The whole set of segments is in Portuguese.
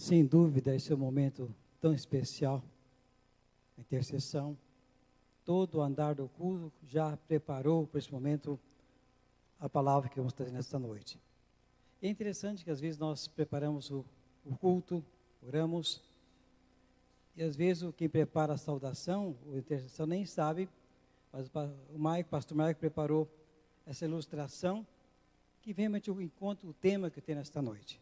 Sem dúvida, esse é um momento tão especial, a intercessão. Todo o andar do culto já preparou para esse momento a palavra que vamos trazer nesta noite. É interessante que às vezes nós preparamos o culto, oramos, e às vezes quem prepara a saudação, a intercessão, nem sabe, mas o pastor Maico preparou essa ilustração, que vem realmente ao encontro, o tema que tem nesta noite.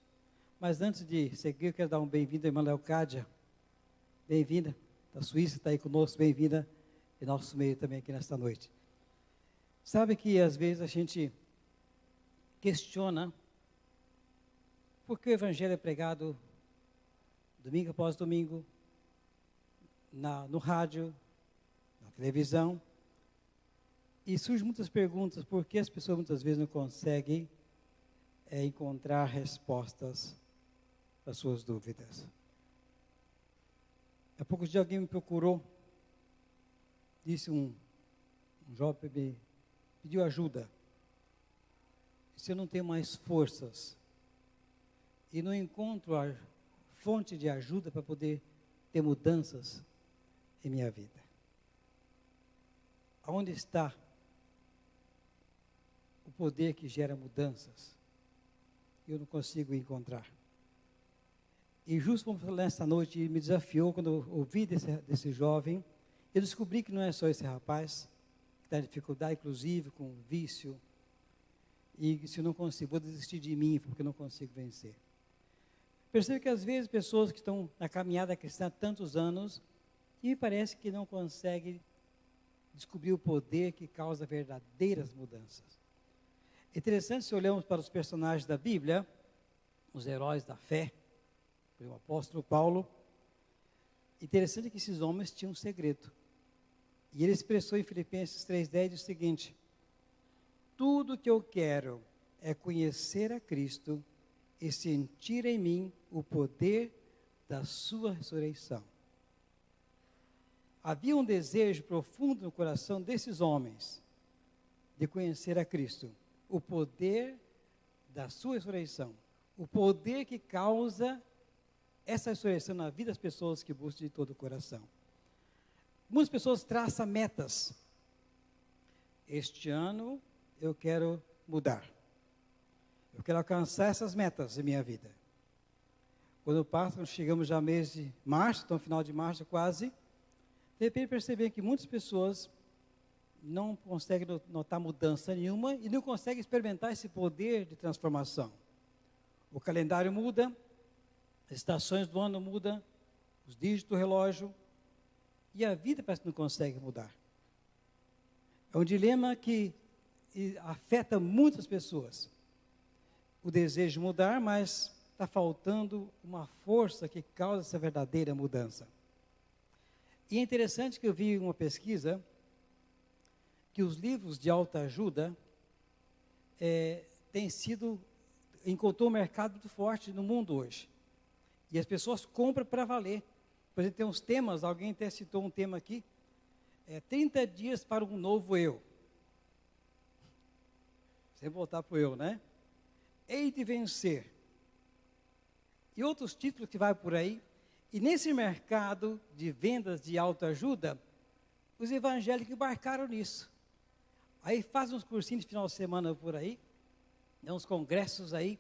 Mas antes de seguir, eu quero dar um bem-vindo a irmã Leocádia. Bem-vinda, da Suíça, está aí conosco, bem-vinda em nosso meio também aqui nesta noite. Sabe que às vezes a gente questiona por que o evangelho é pregado domingo após domingo, no rádio, na televisão, e surgem muitas perguntas, por que as pessoas muitas vezes não conseguem encontrar respostas para as suas dúvidas. Há poucos dias alguém me procurou, disse um jovem, me pediu ajuda. Se eu não tenho mais forças e não encontro a fonte de ajuda para poder ter mudanças em minha vida, aonde está o poder que gera mudanças? Eu não consigo encontrar. E justo nessa noite me desafiou, quando eu ouvi desse jovem, eu descobri que não é só esse rapaz, que está em dificuldade, inclusive, com vício, e se eu não consigo, vou desistir de mim, porque eu não consigo vencer. Percebo que às vezes pessoas que estão na caminhada cristã há tantos anos, e me parece que não conseguem descobrir o poder que causa verdadeiras mudanças. É interessante se olhamos para os personagens da Bíblia, os heróis da fé, o apóstolo Paulo. Interessante que esses homens tinham um segredo. E ele expressou em Filipenses 3,10 o seguinte: tudo que eu quero é conhecer a Cristo e sentir em mim o poder da sua ressurreição. Havia um desejo profundo no coração desses homens de conhecer a Cristo, o poder da sua ressurreição, o poder que causa essa ressurreição na vida das pessoas que buscam de todo o coração. Muitas pessoas traçam metas. Este ano eu quero mudar. Eu quero alcançar essas metas em minha vida. Quando chegamos já no mês de março, então final de março quase, de repente perceber que muitas pessoas não conseguem notar mudança nenhuma e não conseguem experimentar esse poder de transformação. O calendário muda, as estações do ano mudam, os dígitos do relógio, e a vida parece que não consegue mudar. É um dilema que afeta muitas pessoas. O desejo de mudar, mas está faltando uma força que causa essa verdadeira mudança. E é interessante que eu vi uma pesquisa que os livros de autoajuda encontrou um mercado muito forte no mundo hoje. E as pessoas compram para valer. Por exemplo, tem uns temas, alguém até citou um tema aqui, 30 dias para um novo eu. Sem voltar para o eu, né? Hei de vencer. E outros títulos que vai por aí. E nesse mercado de vendas de autoajuda, os evangélicos embarcaram nisso. Aí fazem uns cursinhos de final de semana por aí, dão uns congressos aí,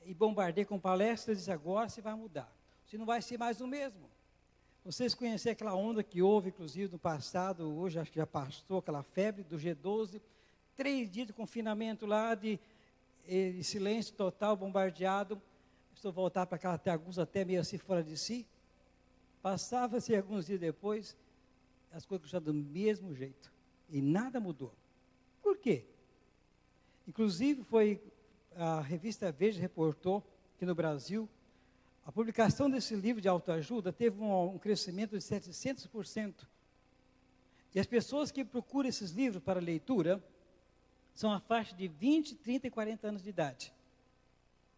e bombardeia com palestras e diz: agora você vai mudar. Você não vai ser mais o mesmo. Vocês conhecem aquela onda que houve, inclusive, no passado, hoje acho que já passou, aquela febre do G12, 3 dias de confinamento lá, de silêncio total, bombardeado. Estou voltar para cá, até alguns até meio assim fora de si. Passava-se alguns dias depois, as coisas continuaram do mesmo jeito. E nada mudou. Por quê? Inclusive, a revista Veja reportou que no Brasil, a publicação desse livro de autoajuda teve um crescimento de 700%. E as pessoas que procuram esses livros para leitura são a faixa de 20, 30 e 40 anos de idade,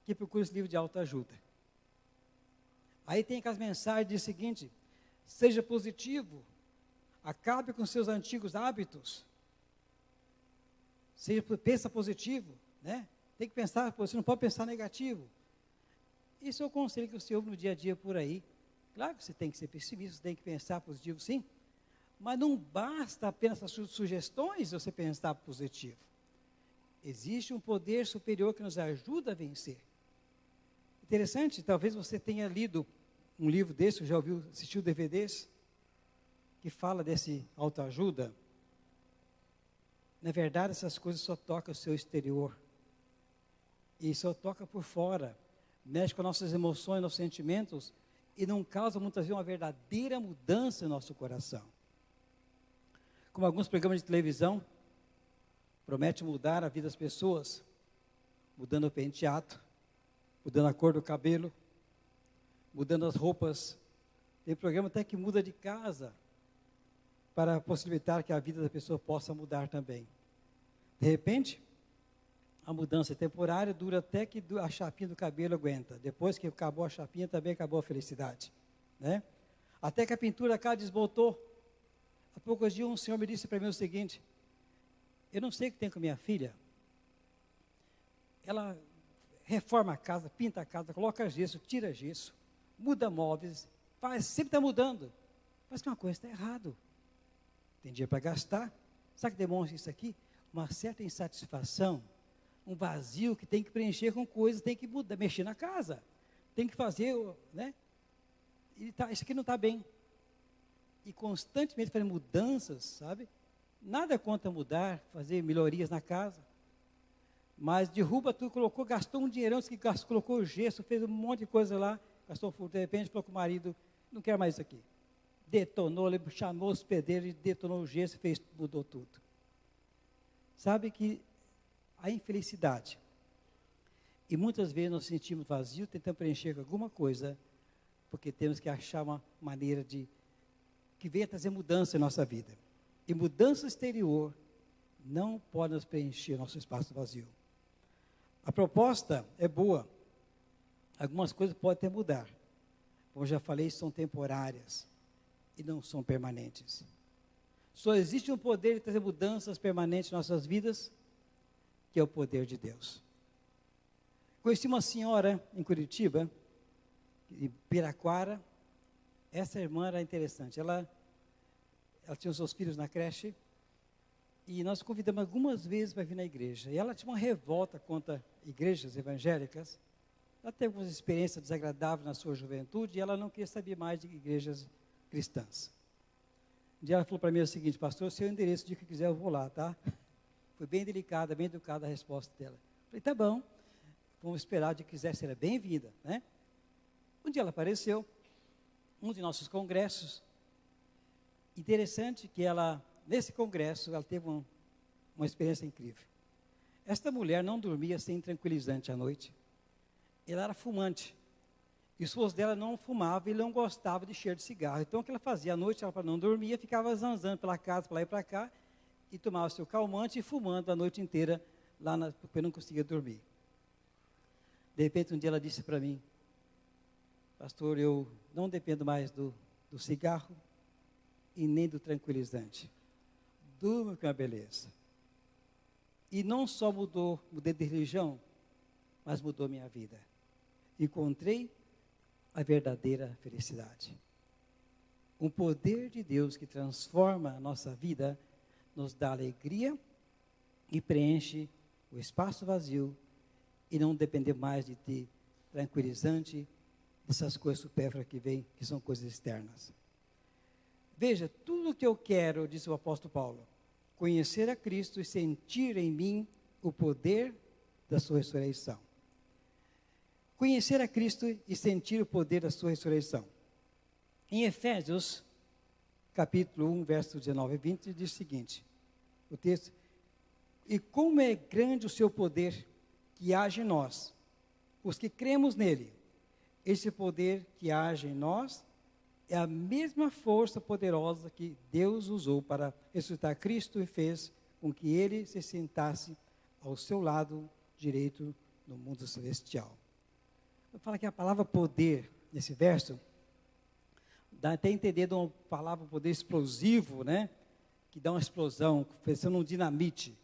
que procuram esse livro de autoajuda. Aí tem aquelas mensagens de seguinte: seja positivo, acabe com seus antigos hábitos, pensa positivo, né? Tem que pensar, você não pode pensar negativo. Esse é o conselho que você ouve no dia a dia por aí. Claro que você tem que ser pessimista, você tem que pensar positivo, sim. Mas não basta apenas as sugestões você pensar positivo. Existe um poder superior que nos ajuda a vencer. Interessante, talvez você tenha lido um livro desse, já ouviu, assistiu DVDs, que fala desse autoajuda. Na verdade, essas coisas só tocam o seu exterior. E só toca por fora. Mexe com nossas emoções, nossos sentimentos, e não causa muitas vezes uma verdadeira mudança no nosso coração. Como alguns programas de televisão prometem mudar a vida das pessoas, mudando o penteado, mudando a cor do cabelo, mudando as roupas. Tem programa até que muda de casa para possibilitar que a vida da pessoa possa mudar também. De repente, a mudança é temporária, dura até que a chapinha do cabelo aguenta. Depois que acabou a chapinha, também acabou a felicidade, né? Até que a pintura da casa desbotou. Há poucos dias um senhor me disse para mim o seguinte: eu não sei o que tem com minha filha. Ela reforma a casa, pinta a casa, coloca gesso, tira gesso, muda móveis, sempre está mudando. Mas que uma coisa está errado. Tem dinheiro para gastar. Sabe o que demonstra isso aqui? Uma certa insatisfação, um vazio que tem que preencher com coisas, tem que mudar, mexer na casa, tem que fazer, né? Isso aqui não está bem. E constantemente fazendo mudanças, sabe? Nada contra mudar, fazer melhorias na casa. Mas derruba tudo, gastou um dinheirão, colocou gesso, fez um monte de coisa lá, gastou de repente, falou com o marido, não quero mais isso aqui. Detonou, ele chamou os pedreiros, detonou o gesso, mudou tudo. Sabe que a infelicidade, e muitas vezes nós sentimos vazio, tentamos preencher com alguma coisa, porque temos que achar uma maneira que venha trazer mudança em nossa vida. E mudança exterior não pode nos preencher nosso espaço vazio. A proposta é boa. Algumas coisas podem até mudar. Como eu já falei, são temporárias e não são permanentes. Só existe um poder de trazer mudanças permanentes em nossas vidas, que é o poder de Deus. Conheci uma senhora em Curitiba, em Piraquara. Essa irmã era interessante. Ela tinha os seus filhos na creche, e nós convidamos algumas vezes para vir na igreja. E ela tinha uma revolta contra igrejas evangélicas. Ela teve algumas experiências desagradáveis na sua juventude, e ela não queria saber mais de igrejas cristãs. Um dia ela falou para mim o seguinte: pastor, seu endereço, o dia que quiser eu vou lá, tá? Foi bem delicada, bem educada a resposta dela. Falei, tá bom, vamos esperar, o dia que quiser será bem-vinda, né? Um dia ela apareceu, um de nossos congressos. Interessante que nesse congresso, ela teve uma experiência incrível. Esta mulher não dormia sem tranquilizante à noite. Ela era fumante. E o esposo dela não fumava e não gostava de cheiro de cigarro. Então, o que ela fazia à noite, ela não dormia, ficava zanzando pela casa, para lá e para cá, e tomava seu calmante e fumando a noite inteira, porque não conseguia dormir. De repente, um dia ela disse para mim: pastor, eu não dependo mais do cigarro e nem do tranquilizante. Durmo com a beleza. E não só mudei de religião, mas mudou minha vida. Encontrei a verdadeira felicidade. Um poder de Deus que transforma a nossa vida, nos dá alegria e preenche o espaço vazio, e não depender mais de ter tranquilizante, dessas coisas supérfluas que vêm, que são coisas externas. Veja, tudo o que eu quero, disse o apóstolo Paulo, conhecer a Cristo e sentir em mim o poder da sua ressurreição. Conhecer a Cristo e sentir o poder da sua ressurreição. Em Efésios, capítulo 1, verso 19 e 20, diz o seguinte, o texto: e como é grande o seu poder que age em nós, os que cremos nele. Esse poder que age em nós é a mesma força poderosa que Deus usou para ressuscitar Cristo e fez com que ele se sentasse ao seu lado direito no mundo celestial. Eu falo que a palavra poder, nesse verso, dá até a entender de uma palavra poder explosivo, né? Que dá uma explosão, pensando num dinamite,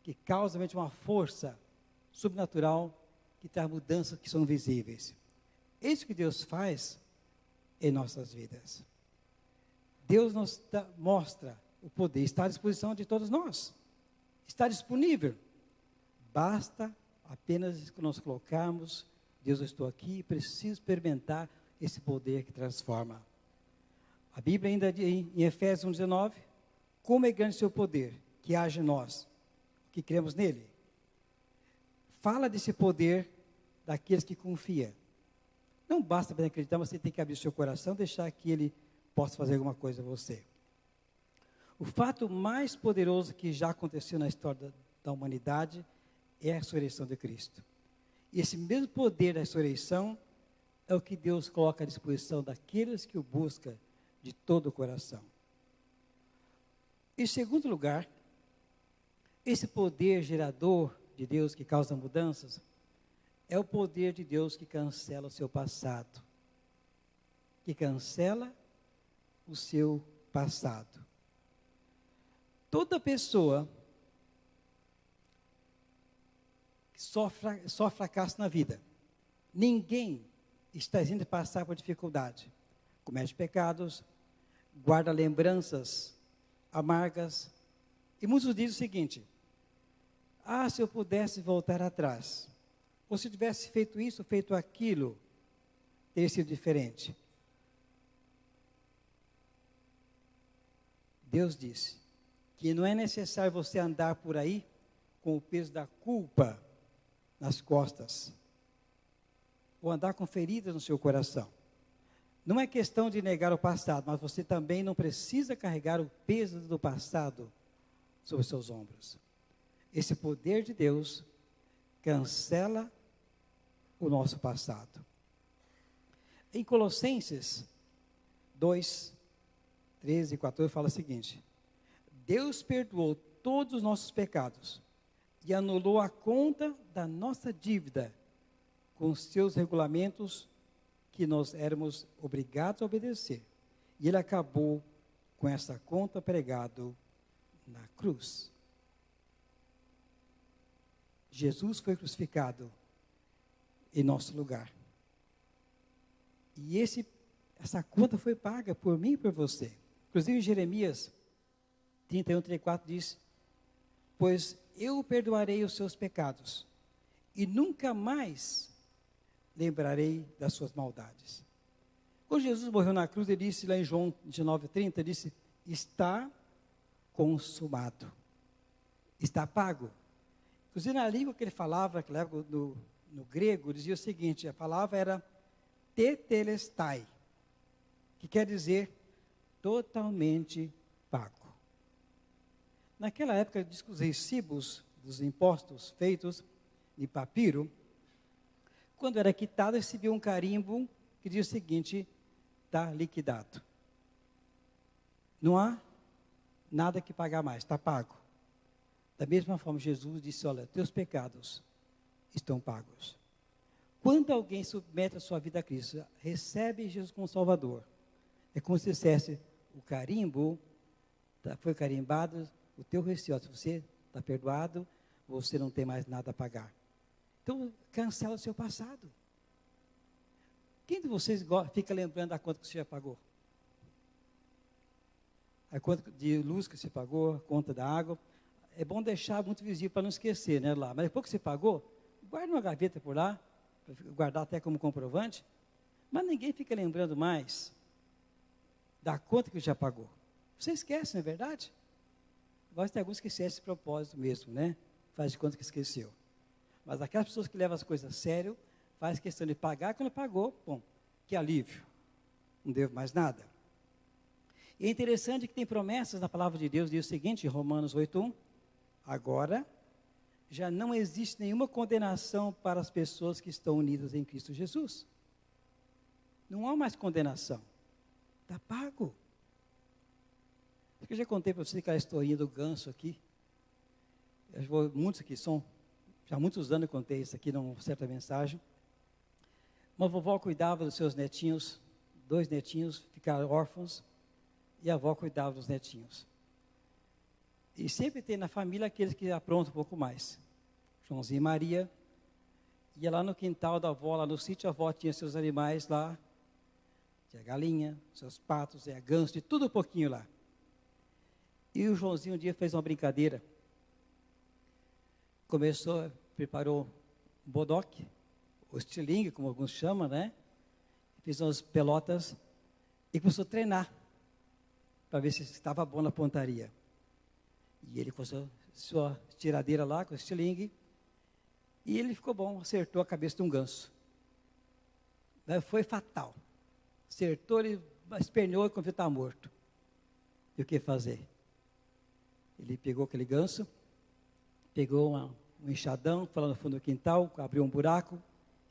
que causa realmente uma força subnatural que traz mudanças que são visíveis. É isso que Deus faz em nossas vidas. Deus nos mostra o poder, está à disposição de todos nós. Está disponível. Basta apenas nos colocarmos, Deus, eu estou aqui e preciso experimentar esse poder que transforma. A Bíblia ainda diz em Efésios 1,19, como é grande seu poder, que age em nós, que cremos nele. Fala desse poder daqueles que confiam. Não basta apenas acreditar, você tem que abrir seu coração, deixar que ele possa fazer alguma coisa a você. O fato mais poderoso que já aconteceu na história da humanidade é a ressurreição de Cristo. E esse mesmo poder da ressurreição é o que Deus coloca à disposição daqueles que o buscam de todo o coração. Em segundo lugar, esse poder gerador de Deus que causa mudanças é o poder de Deus que cancela o seu passado. Que cancela o seu passado. Toda pessoa que sofre fracasso na vida, ninguém está isento de passar por dificuldade. Comete pecados, guarda lembranças amargas. E muitos dizem o seguinte: se eu pudesse voltar atrás, ou se eu tivesse feito isso, feito aquilo, teria sido diferente. Deus disse que não é necessário você andar por aí com o peso da culpa nas costas, ou andar com feridas no seu coração. Não é questão de negar o passado, mas você também não precisa carregar o peso do passado sobre os seus ombros. Esse poder de Deus cancela o nosso passado. Em Colossenses 2, 13 e 14 fala o seguinte: Deus perdoou todos os nossos pecados e anulou a conta da nossa dívida com os seus regulamentos que nós éramos obrigados a obedecer. E ele acabou com essa conta pregado na cruz. Jesus foi crucificado em nosso lugar. E essa conta foi paga por mim e por você. Inclusive Jeremias 31:34 diz: pois eu perdoarei os seus pecados e nunca mais lembrarei das suas maldades. Quando Jesus morreu na cruz, ele disse lá em João 19:30, disse: está consumado, está pago. Inclusive na língua que ele falava, naquela época, no grego, dizia o seguinte: a palavra era tetelestai, que quer dizer totalmente pago. Naquela época, diz que os recibos dos impostos feitos de papiro, quando era quitado, recebia um carimbo que dizia o seguinte: está liquidado. Não há nada que pagar mais, está pago. Da mesma forma, Jesus disse: olha, teus pecados estão pagos. Quando alguém submete a sua vida a Cristo, recebe Jesus como Salvador, é como se dissesse: o carimbo foi carimbado, o teu recibo, se você está perdoado, você não tem mais nada a pagar. Então, cancela o seu passado. Quem de vocês fica lembrando a conta que você já pagou? A conta de luz que você pagou, a conta da água. É bom deixar muito visível para não esquecer, né, lá. Mas depois que você pagou, guarda uma gaveta por lá, para guardar até como comprovante. Mas ninguém fica lembrando mais da conta que já pagou. Você esquece, não é verdade? Agora tem alguns que esquecem esse propósito mesmo, né? Faz de conta que esqueceu. Mas aquelas pessoas que levam as coisas a sério, faz questão de pagar, quando pagou, bom, que alívio. Não devo mais nada. E é interessante que tem promessas na palavra de Deus, diz o seguinte, em Romanos 8:1, agora já não existe nenhuma condenação para as pessoas que estão unidas em Cristo Jesus. Não há mais condenação. Está pago. Acho que eu já contei para vocês aquela historinha do ganso aqui. Muitos aqui são, já há muitos anos eu contei isso aqui numa certa mensagem. Uma vovó cuidava dos seus netinhos, 2 netinhos ficaram órfãos, e a avó cuidava dos netinhos. E sempre tem na família aqueles que aprontam um pouco mais. Joãozinho e Maria. Ia lá no quintal da avó, lá no sítio, a avó tinha seus animais lá. Tinha galinha, seus patos, ganso, de tudo um pouquinho lá. E o Joãozinho um dia fez uma brincadeira. Preparou um bodoque, o estilingue, como alguns chamam, né? Fez umas pelotas e começou a treinar, para ver se estava bom na pontaria. E ele com sua tiradeira lá, com o estilingue, e ele ficou bom, acertou a cabeça de um ganso. Foi fatal. Acertou, ele esperneou e quando estava morto. E o que fazer? Ele pegou aquele ganso, pegou um enxadão, foi lá no fundo do quintal, abriu um buraco,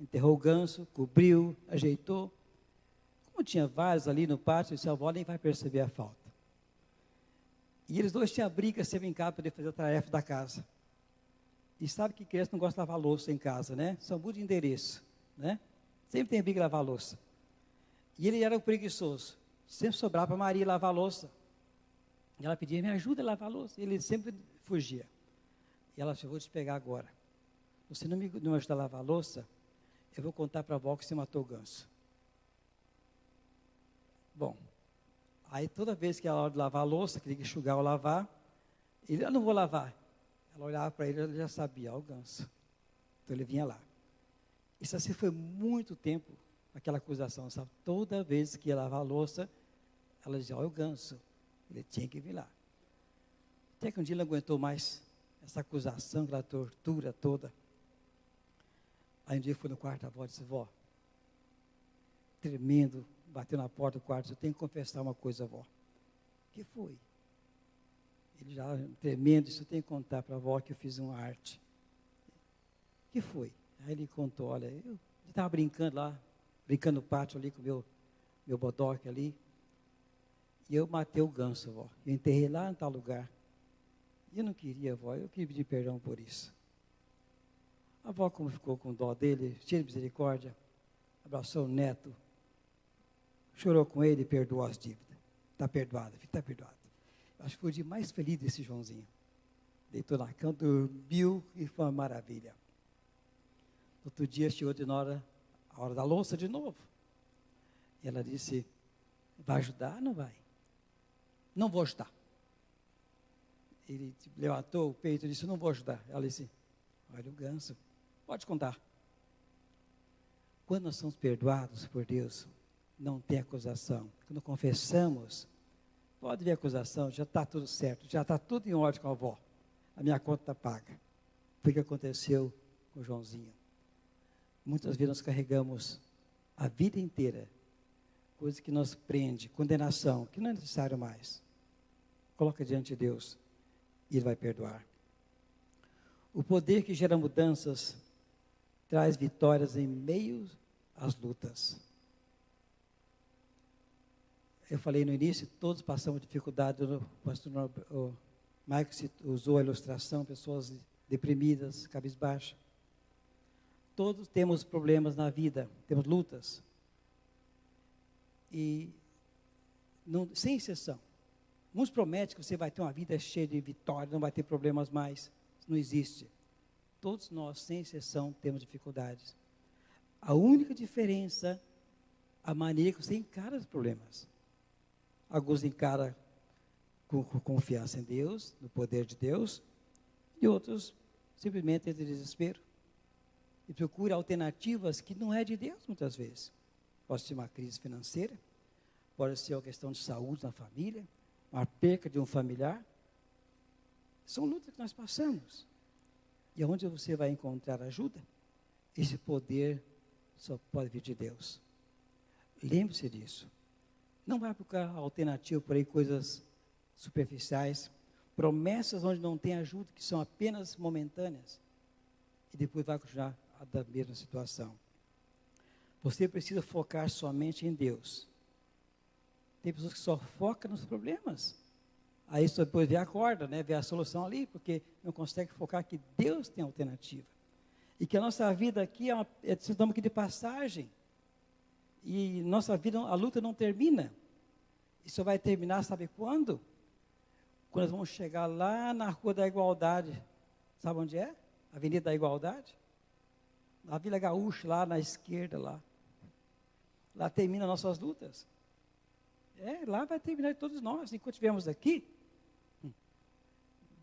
enterrou o ganso, cobriu, ajeitou. Como tinha vários ali no pátio, disse, a avó nem vai perceber a falta. E eles dois tinham briga, se brincar para poder fazer a tarefa da casa. E sabe que criança não gosta de lavar louça em casa, né? São muito de endereço, né? Sempre tem briga de lavar louça. E ele era um preguiçoso. Sempre sobrava para Maria lavar a louça. E ela pedia, me ajuda a lavar a louça. E ele sempre fugia. E ela disse, eu vou te pegar agora. Você não me ajuda a lavar a louça? Eu vou contar para a avó que você matou o ganso. Bom, aí toda vez que ela hora de lavar a louça, queria enxugar ou lavar, ele, eu não vou lavar. Ela olhava para ele, ela já sabia, o ganso. Então ele vinha lá. Isso assim foi muito tempo, aquela acusação, sabe? Toda vez que ia lavar a louça, ela dizia, olha o ganso. Ele tinha que vir lá. Até que um dia ele não aguentou mais essa acusação, aquela tortura toda. Aí um dia foi no quarto da avó e disse, vó, tremendo, bateu na porta do quarto, eu tenho que confessar uma coisa, vó. O que foi? Ele já tremendo, disse, eu tenho que contar para a avó que eu fiz uma arte. O que foi? Aí ele contou, olha, eu estava brincando lá, brincando no pátio ali com o meu bodoque ali, e eu matei o ganso, vó. Eu enterrei lá em tal lugar. E eu não queria, vó, eu queria pedir perdão por isso. A avó, como ficou com dó dele, cheia de misericórdia, abraçou o neto, chorou com ele e perdoou as dívidas. Está perdoado, filho, está perdoado. Acho que foi o dia mais feliz desse Joãozinho. Deitou na cama, dormiu e foi uma maravilha. Outro dia chegou a hora da louça de novo. E ela disse, vai ajudar ou não vai? Não vou ajudar. Ele levantou o peito e disse, não vou ajudar. Ela disse, olha o ganso, pode contar. Quando nós somos perdoados por Deus, não tem acusação. Quando confessamos, pode vir acusação, já está tudo certo, já está tudo em ordem com a avó. A minha conta está paga. Foi o que aconteceu com o Joãozinho. Muitas vezes nós carregamos a vida inteira, coisa que nos prende, condenação, que não é necessário mais. Coloca diante de Deus e Ele vai perdoar. O poder que gera mudanças traz vitórias em meio às lutas. Eu falei no início, todos passamos dificuldade, o pastor Michael usou a ilustração, pessoas deprimidas, cabisbaixas. Todos temos problemas na vida, temos lutas. E, sem exceção, uns prometem que você vai ter uma vida cheia de vitórias, não vai ter problemas mais. Isso não existe. Todos nós, sem exceção, temos dificuldades. A única diferença, a maneira que você encara os problemas. Alguns encaram com confiança em Deus, no poder de Deus, e outros simplesmente entram em desespero. E procuram alternativas que não é de Deus, muitas vezes. Pode ser uma crise financeira, pode ser uma questão de saúde na família, uma perca de um familiar. São lutas que nós passamos. E onde você vai encontrar ajuda? Esse poder só pode vir de Deus. Lembre-se disso. Não vai procurar alternativa por aí, coisas superficiais, promessas onde não tem ajuda, que são apenas momentâneas. E depois vai continuar da mesma situação. Você precisa focar somente em Deus. Tem pessoas que só focam nos problemas. Aí só depois vê a corda, né? Vê a solução ali, porque não consegue focar que Deus tem alternativa. E que a nossa vida aqui estamos aqui de passagem. E nossa vida, a luta não termina. Isso vai terminar, sabe quando? Quando nós vamos chegar lá na Rua da Igualdade. Sabe onde é? Avenida da Igualdade. Na Vila Gaúcha, lá na esquerda, lá. Lá termina nossas lutas. Lá vai terminar todos nós. Enquanto estivermos aqui,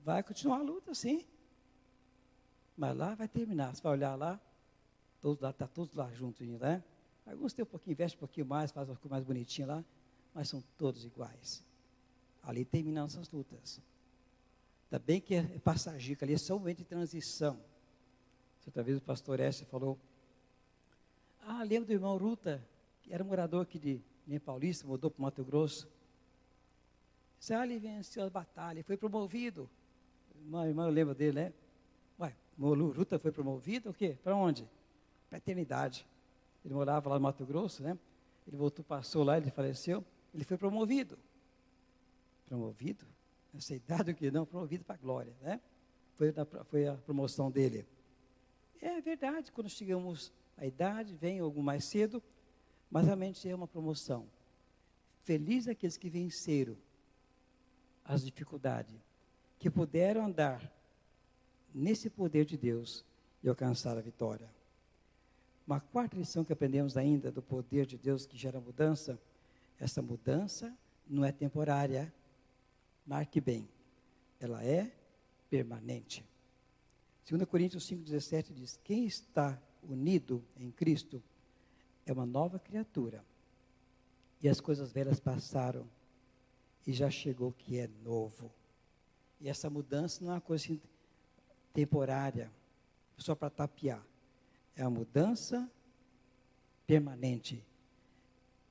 vai continuar a luta, sim. Mas lá vai terminar. Você vai olhar lá, está todos lá juntos, né? Alguns tem um pouquinho, veste um pouquinho mais, faz uma coisa mais bonitinha lá, mas são todos iguais. Ali terminam nossas lutas. Ainda bem que é passageiro, ali é só um momento de transição. Outra vez o pastor Esther falou, lembro do irmão Ruta, que era morador aqui de Paulista, mudou para o Mato Grosso. Ele venceu a batalha, foi promovido. Irmão, eu lembro dele, né? Ruta foi promovido, o quê? Para onde? Para a eternidade. Ele morava lá no Mato Grosso, né? Ele voltou, passou lá, ele faleceu, ele foi promovido. Promovido? Essa idade o que não, promovido para a glória, né? Foi a promoção dele. É verdade, quando chegamos à idade, vem algo mais cedo, mas realmente é uma promoção. Feliz aqueles que venceram as dificuldades, que puderam andar nesse poder de Deus e alcançar a vitória. Uma quarta lição que aprendemos ainda do poder de Deus que gera mudança, essa mudança não é temporária, marque bem, ela é permanente. 2 Coríntios 5,17 diz, quem está unido em Cristo é uma nova criatura, e as coisas velhas passaram, e já chegou o que é novo. E essa mudança não é uma coisa assim, temporária, só para tapear. É uma mudança permanente.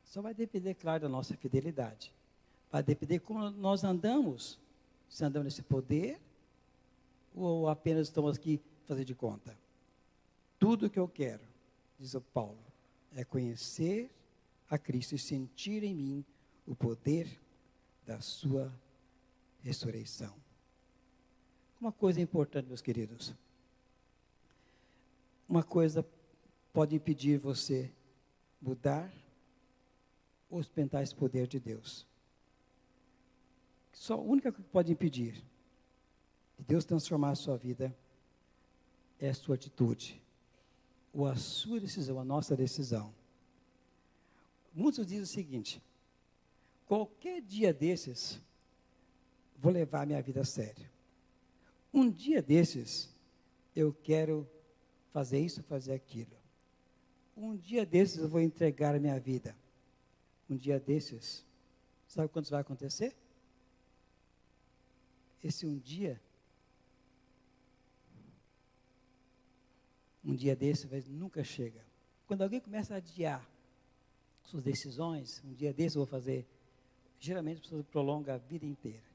Só vai depender, claro, da nossa fidelidade. Vai depender como nós andamos. Se andamos nesse poder, ou apenas estamos aqui fazer de conta. Tudo o que eu quero, diz o Paulo, é conhecer a Cristo e sentir em mim o poder da sua ressurreição. Uma coisa importante, meus queridos. Uma coisa pode impedir você mudar ou experimentar esse poder de Deus. Só a única coisa que pode impedir de Deus transformar a sua vida é a sua atitude, ou a sua decisão, a nossa decisão. Muitos dizem o seguinte, qualquer dia desses, vou levar a minha vida a sério. Um dia desses, eu quero fazer isso, fazer aquilo. Um dia desses, eu vou entregar a minha vida. Um dia desses, sabe quando isso vai acontecer? Esse um dia desses nunca chega. Quando alguém começa a adiar suas decisões, um dia desses eu vou fazer, geralmente as pessoas prolongam a vida inteira.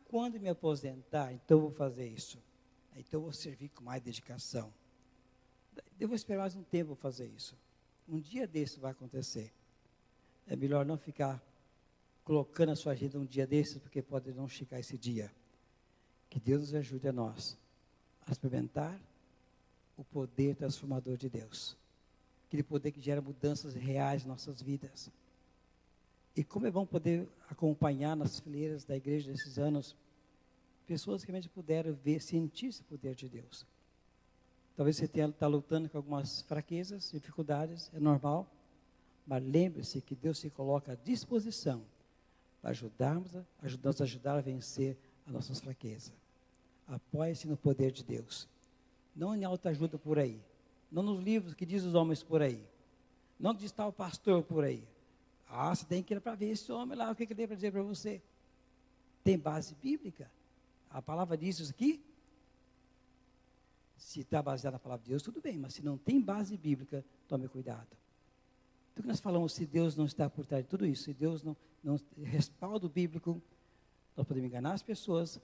Quando me aposentar, então eu vou fazer isso. Então eu vou servir com mais dedicação. Eu vou esperar mais um tempo para fazer isso. Um dia desse vai acontecer. É melhor não ficar colocando a sua agenda um dia desses, porque pode não chegar esse dia. Que Deus nos ajude a nós a experimentar o poder transformador de Deus. Aquele poder que gera mudanças reais em nossas vidas. E como é bom poder acompanhar nas fileiras da igreja desses anos, pessoas que realmente puderam ver, sentir esse poder de Deus. Talvez você está lutando com algumas fraquezas, dificuldades, é normal, mas lembre-se que Deus se coloca à disposição para ajudar-nos a ajudar a vencer as nossas fraquezas. Apoie-se no poder de Deus. Não em autoajuda por aí. Não nos livros que diz os homens por aí. Não que diz tal pastor por aí. Você tem que ir para ver esse homem lá, o que ele tem para dizer para você. Tem base bíblica. A palavra diz isso aqui. Se está baseado na palavra de Deus, tudo bem. Mas se não tem base bíblica, tome cuidado. Então, o que nós falamos, se Deus não está por trás de tudo isso, se Deus não respaldo bíblico, nós podemos enganar as pessoas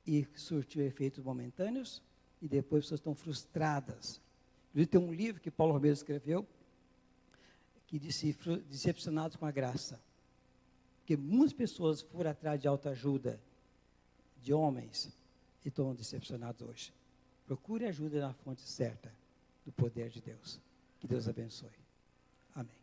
e surtir efeitos momentâneos, e depois as pessoas estão frustradas. Inclusive, tem um livro que Paulo Romero escreveu, que disse decepcionados com a graça. Porque muitas pessoas foram atrás de autoajuda de homens e estão decepcionados hoje. Procure ajuda na fonte certa do poder de Deus. Que Deus abençoe. Amém.